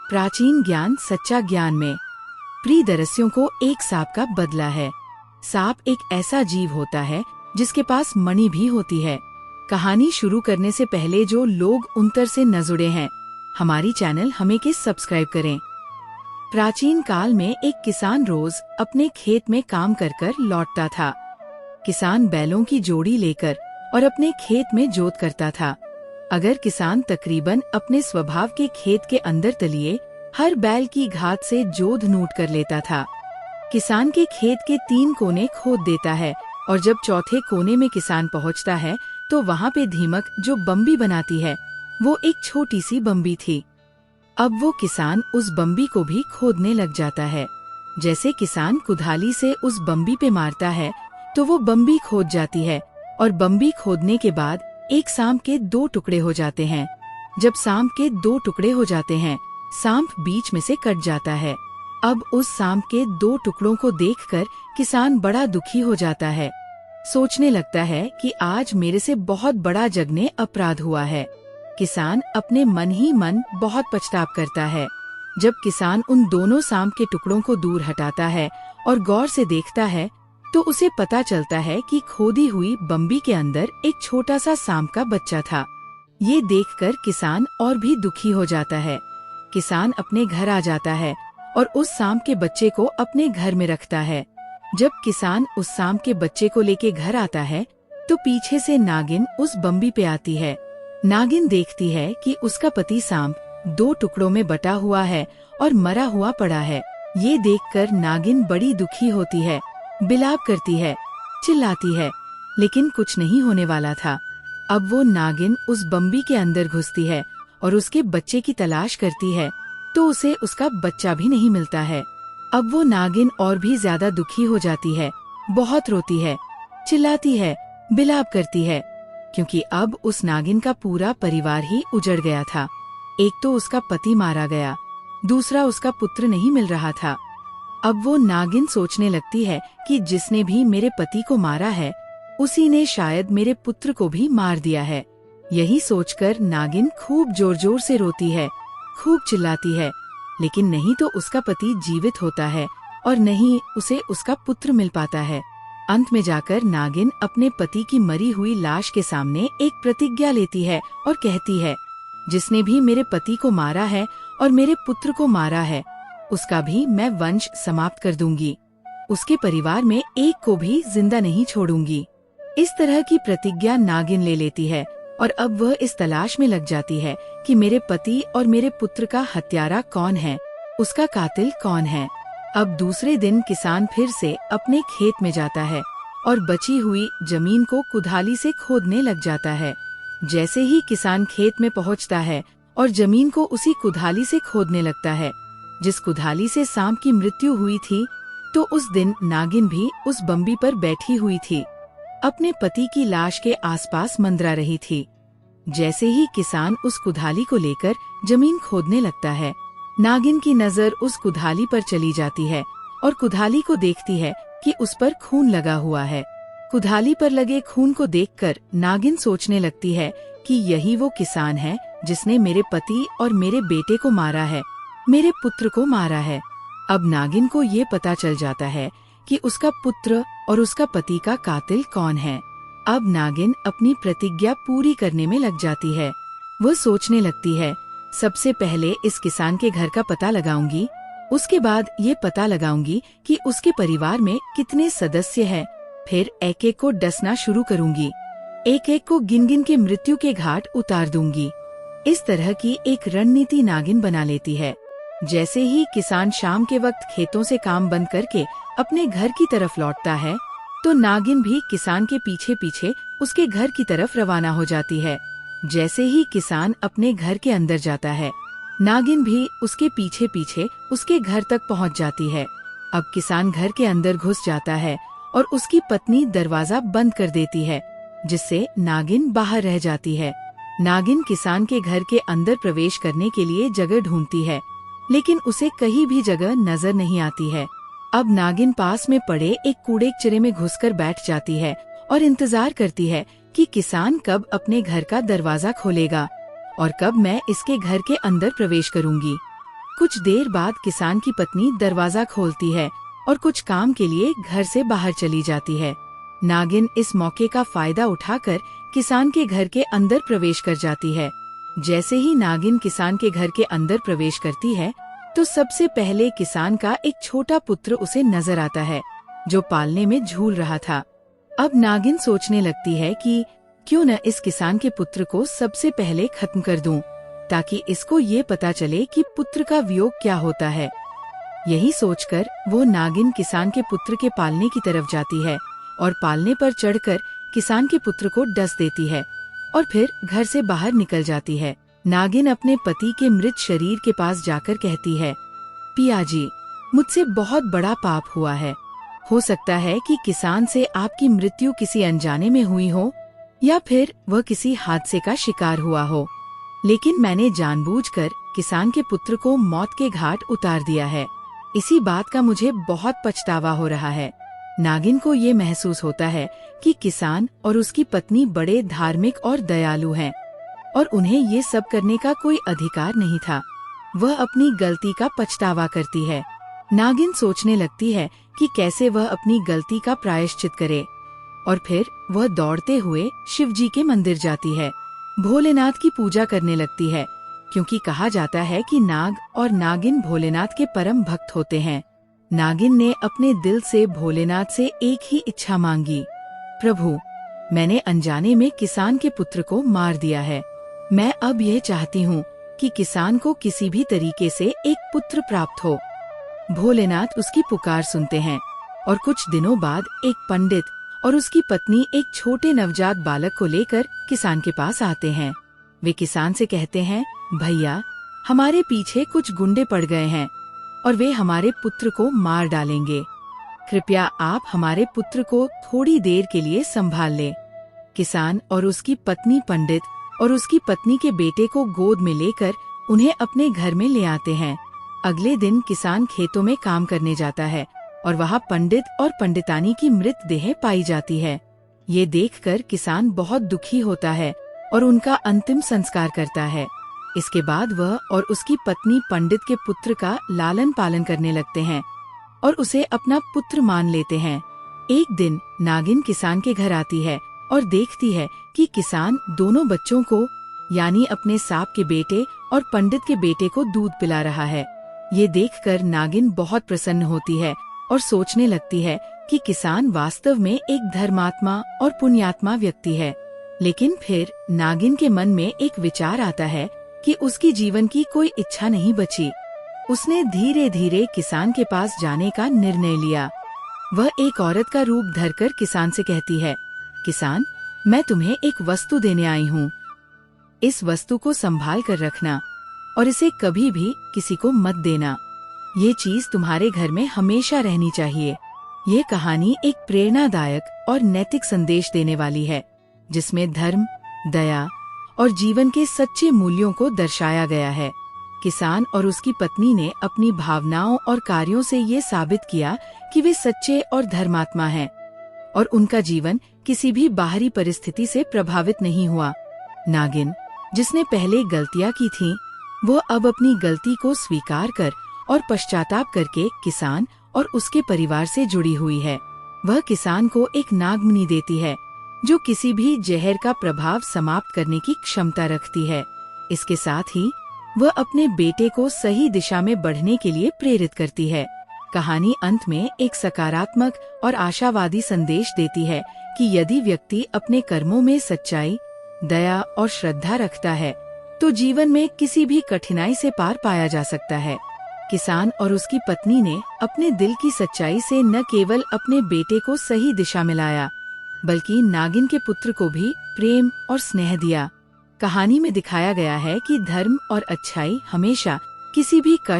प्राचीन ज्ञान सच्चा ज्ञान में प्रियदर्शियों को एक सांप का बदला है। सांप एक ऐसा जीव होता है जिसके पास मणि भी होती है। कहानी शुरू करने से पहले जो लोग उनतर से न जुड़े हैं, हमारी चैनल हमें के सब्सक्राइब करें। प्राचीन काल में एक किसान रोज अपने खेत में काम कर कर लौटता था। किसान बैलों की जोड़ी लेकर और अपने खेत में जोत करता था। अगर किसान तकरीबन अपने स्वभाव के खेत के अंदर तलिए हर बैल की घात से जोत नूट कर लेता था। किसान के खेत के 3 कोने खोद देता है और जब चौथे कोने में किसान पहुंचता है तो वहाँ पे धीमक जो बम्बी बनाती है वो एक छोटी सी बम्बी थी। अब वो किसान उस बम्बी को भी खोदने लग जाता है। जैसे किसान कुल्हाड़ी से उस बम्बी पे मारता है तो वो बम्बी खोद जाती है और बम्बी खोदने के बाद एक सांप के 2 टुकड़े हो जाते हैं। जब सांप के 2 टुकड़े हो जाते हैं, सांप बीच में से कट जाता है। अब उस सांप के 2 टुकड़ों को देखकर किसान बड़ा दुखी हो जाता है। सोचने लगता है कि आज मेरे से बहुत बड़ा जघन्य अपराध हुआ है। किसान अपने मन ही मन बहुत पछतावा करता है। जब किसान उन दोनों सांप के टुकड़ों को दूर हटाता है और गौर से देखता है तो उसे पता चलता है कि खोदी हुई बम्बी के अंदर एक छोटा सा सांप का बच्चा था। ये देखकर किसान और भी दुखी हो जाता है। किसान अपने घर आ जाता है और उस सांप के बच्चे को अपने घर में रखता है। जब किसान उस सांप के बच्चे को लेके घर आता है तो पीछे से नागिन उस बम्बी पे आती है। नागिन देखती है कि उसका पति सांप 2 टुकड़ों में बटा हुआ है और मरा हुआ पड़ा है। ये देखकर नागिन बड़ी दुखी होती है, बिलाप करती है, चिल्लाती है, लेकिन कुछ नहीं होने वाला था। अब वो नागिन उस बम्बी के अंदर घुसती है और उसके बच्चे की तलाश करती है तो उसे उसका बच्चा भी नहीं मिलता है। अब वो नागिन और भी ज्यादा दुखी हो जाती है, बहुत रोती है, चिल्लाती है, बिलाप करती है, क्योंकि अब उस नागिन का पूरा परिवार ही उजड़ गया था। एक तो उसका पति मारा गया, दूसरा उसका पुत्र नहीं मिल रहा था। अब वो नागिन सोचने लगती है कि जिसने भी मेरे पति को मारा है उसी ने शायद मेरे पुत्र को भी मार दिया है। यही सोचकर नागिन खूब जोर जोर से रोती है, खूब चिल्लाती है, लेकिन नहीं तो उसका पति जीवित होता है और नहीं उसे उसका पुत्र मिल पाता है। अंत में जाकर नागिन अपने पति की मरी हुई लाश के सामने एक प्रतिज्ञा लेती है और कहती है, जिसने भी मेरे पति को मारा है और मेरे पुत्र को मारा है उसका भी मैं वंश समाप्त कर दूंगी। उसके परिवार में एक को भी जिंदा नहीं छोड़ूंगी। इस तरह की प्रतिज्ञा नागिन ले लेती है और अब वह इस तलाश में लग जाती है कि मेरे पति और मेरे पुत्र का हत्यारा कौन है, उसका कातिल कौन है। अब दूसरे दिन किसान फिर से अपने खेत में जाता है और बची हुई जमीन को कुल्हाड़ी से खोदने लग जाता है। जैसे ही किसान खेत में पहुंचता है और जमीन को उसी कुल्हाड़ी से खोदने लगता है जिस कुल्हाड़ी से सांप की मृत्यु हुई थी, तो उस दिन नागिन भी उस बम्बी पर बैठी हुई थी, अपने पति की लाश के आसपास मंडरा रही थी। जैसे ही किसान उस कुल्हाड़ी को लेकर जमीन खोदने लगता है, नागिन की नजर उस कुल्हाड़ी पर चली जाती है और कुल्हाड़ी को देखती है कि उस पर खून लगा हुआ है। कुल्हाड़ी पर लगे खून को देखकर नागिन सोचने लगती है कि यही वो किसान है जिसने मेरे पति और मेरे बेटे को मारा है, मेरे पुत्र को मारा है। अब नागिन को ये पता चल जाता है कि उसका पुत्र और उसका पति का कातिल कौन है। अब नागिन अपनी प्रतिज्ञा पूरी करने में लग जाती है। वह सोचने लगती है, सबसे पहले इस किसान के घर का पता लगाऊंगी, उसके बाद ये पता लगाऊंगी कि उसके परिवार में कितने सदस्य हैं, फिर एक एक को डसना शुरू करूंगी, एक एक को गिन गिन के मृत्यु के घाट उतार दूंगी। इस तरह की एक रणनीति नागिन बना लेती है। जैसे ही किसान शाम के वक्त खेतों से काम बंद करके अपने घर की तरफ लौटता है तो नागिन भी किसान के पीछे पीछे उसके घर की तरफ रवाना हो जाती है। जैसे ही किसान अपने घर के अंदर जाता है, नागिन भी उसके पीछे पीछे उसके घर तक पहुंच जाती है। अब किसान घर के अंदर घुस जाता है और उसकी पत्नी दरवाजा बंद कर देती है, जिससे नागिन बाहर रह जाती है। नागिन किसान के घर के अंदर प्रवेश करने के लिए जगह ढूंढती है, लेकिन उसे कहीं भी जगह नजर नहीं आती है। अब नागिन पास में पड़े एक कूड़े कचरे में घुसकर बैठ जाती है और इंतजार करती है कि किसान कब अपने घर का दरवाजा खोलेगा और कब मैं इसके घर के अंदर प्रवेश करूंगी। कुछ देर बाद किसान की पत्नी दरवाजा खोलती है और कुछ काम के लिए घर से बाहर चली जाती है। नागिन इस मौके का फायदा उठाकर किसान के घर के अंदर प्रवेश कर जाती है। जैसे ही नागिन किसान के घर के अंदर प्रवेश करती है तो सबसे पहले किसान का एक छोटा पुत्र उसे नजर आता है, जो पालने में झूल रहा था। अब नागिन सोचने लगती है कि क्यों न इस किसान के पुत्र को सबसे पहले खत्म कर दूं, ताकि इसको ये पता चले कि पुत्र का वियोग क्या होता है। यही सोचकर वो नागिन किसान के पुत्र के पालने की तरफ जाती है और पालने पर चढ़कर किसान के पुत्र को डस देती है और फिर घर से बाहर निकल जाती है। नागिन अपने पति के मृत शरीर के पास जाकर कहती है, पियाजी, मुझसे बहुत बड़ा पाप हुआ है। हो सकता है कि किसान से आपकी मृत्यु किसी अनजाने में हुई हो या फिर वह किसी हादसे का शिकार हुआ हो, लेकिन मैंने जानबूझकर किसान के पुत्र को मौत के घाट उतार दिया है। इसी बात का मुझे बहुत पछतावा हो रहा है। नागिन को ये महसूस होता है कि किसान और उसकी पत्नी बड़े धार्मिक और दयालु हैं और उन्हें ये सब करने का कोई अधिकार नहीं था। वह अपनी गलती का पछतावा करती है। नागिन सोचने लगती है कि कैसे वह अपनी गलती का प्रायश्चित करे और फिर वह दौड़ते हुए शिवजी के मंदिर जाती है। भोलेनाथ की पूजा करने लगती है, क्योंकि कहा जाता है कि नाग और नागिन भोलेनाथ के परम भक्त होते हैं। नागिन ने अपने दिल से भोलेनाथ से एक ही इच्छा मांगी, प्रभु, मैंने अनजाने में किसान के पुत्र को मार दिया है। मैं अब यह चाहती हूँ कि किसान को किसी भी तरीके से एक पुत्र प्राप्त हो। भोलेनाथ उसकी पुकार सुनते हैं और कुछ दिनों बाद एक पंडित और उसकी पत्नी एक छोटे नवजात बालक को लेकर किसान के पास आते हैं। वे किसान से कहते हैं, भैया, हमारे पीछे कुछ गुंडे पड़ गए हैं और वे हमारे पुत्र को मार डालेंगे। कृपया आप हमारे पुत्र को थोड़ी देर के लिए संभाल ले। किसान और उसकी पत्नी पंडित और उसकी पत्नी के बेटे को गोद में लेकर उन्हें अपने घर में ले आते हैं। अगले दिन किसान खेतों में काम करने जाता है और वहाँ पंडित और पंडितानी की मृतदेह पाई जाती है। ये देखकर किसान बहुत दुखी होता है और उनका अंतिम संस्कार करता है। इसके बाद वह और उसकी पत्नी पंडित के पुत्र का लालन पालन करने लगते हैं और उसे अपना पुत्र मान लेते हैं। एक दिन नागिन किसान के घर आती है और देखती है कि किसान दोनों बच्चों को, यानी अपने सांप के बेटे और पंडित के बेटे को दूध पिला रहा है। ये देखकर नागिन बहुत प्रसन्न होती है और सोचने लगती है कि किसान वास्तव में एक धर्मात्मा और पुण्यात्मा व्यक्ति है। लेकिन फिर नागिन के मन में एक विचार आता है कि उसकी जीवन की कोई इच्छा नहीं बची। उसने धीरे धीरे किसान के पास जाने का निर्णय लिया। वह एक औरत का रूप धरकर किसान से कहती है, किसान, मैं तुम्हें एक वस्तु देने आई हूँ। इस वस्तु को संभाल कर रखना और इसे कभी भी किसी को मत देना। ये चीज तुम्हारे घर में हमेशा रहनी चाहिए। ये कहानी एक प्रेरणादायक और नैतिक संदेश देने वाली है, जिसमें धर्म, दया और जीवन के सच्चे मूल्यों को दर्शाया गया है। किसान और उसकी पत्नी ने अपनी भावनाओं और कार्यों से ये साबित किया कि वे सच्चे और धर्मात्मा हैं और उनका जीवन किसी भी बाहरी परिस्थिति से प्रभावित नहीं हुआ। नागिन, जिसने पहले गलतियां की थीं, वो अब अपनी गलती को स्वीकार कर और पश्चाताप करके किसान और उसके परिवार से जुड़ी हुई है। वह किसान को एक नागमणि देती है, जो किसी भी जहर का प्रभाव समाप्त करने की क्षमता रखती है। इसके साथ ही वह अपने बेटे को सही दिशा में बढ़ने के लिए प्रेरित करती है। कहानी अंत में एक सकारात्मक और आशावादी संदेश देती है कि यदि व्यक्ति अपने कर्मों में सच्चाई, दया और श्रद्धा रखता है, तो जीवन में किसी भी कठिनाई से पार पाया जा सकता है। किसान और उसकी पत्नी ने अपने दिल की सच्चाई से न केवल अपने बेटे को सही दिशा में लाया, बल्कि नागिन के पुत्र को भी प्रेम और स्नेह दिया। कहानी में दिखाया गया है कि धर्म और अच्छाई हमेशा किसी भी कष्ट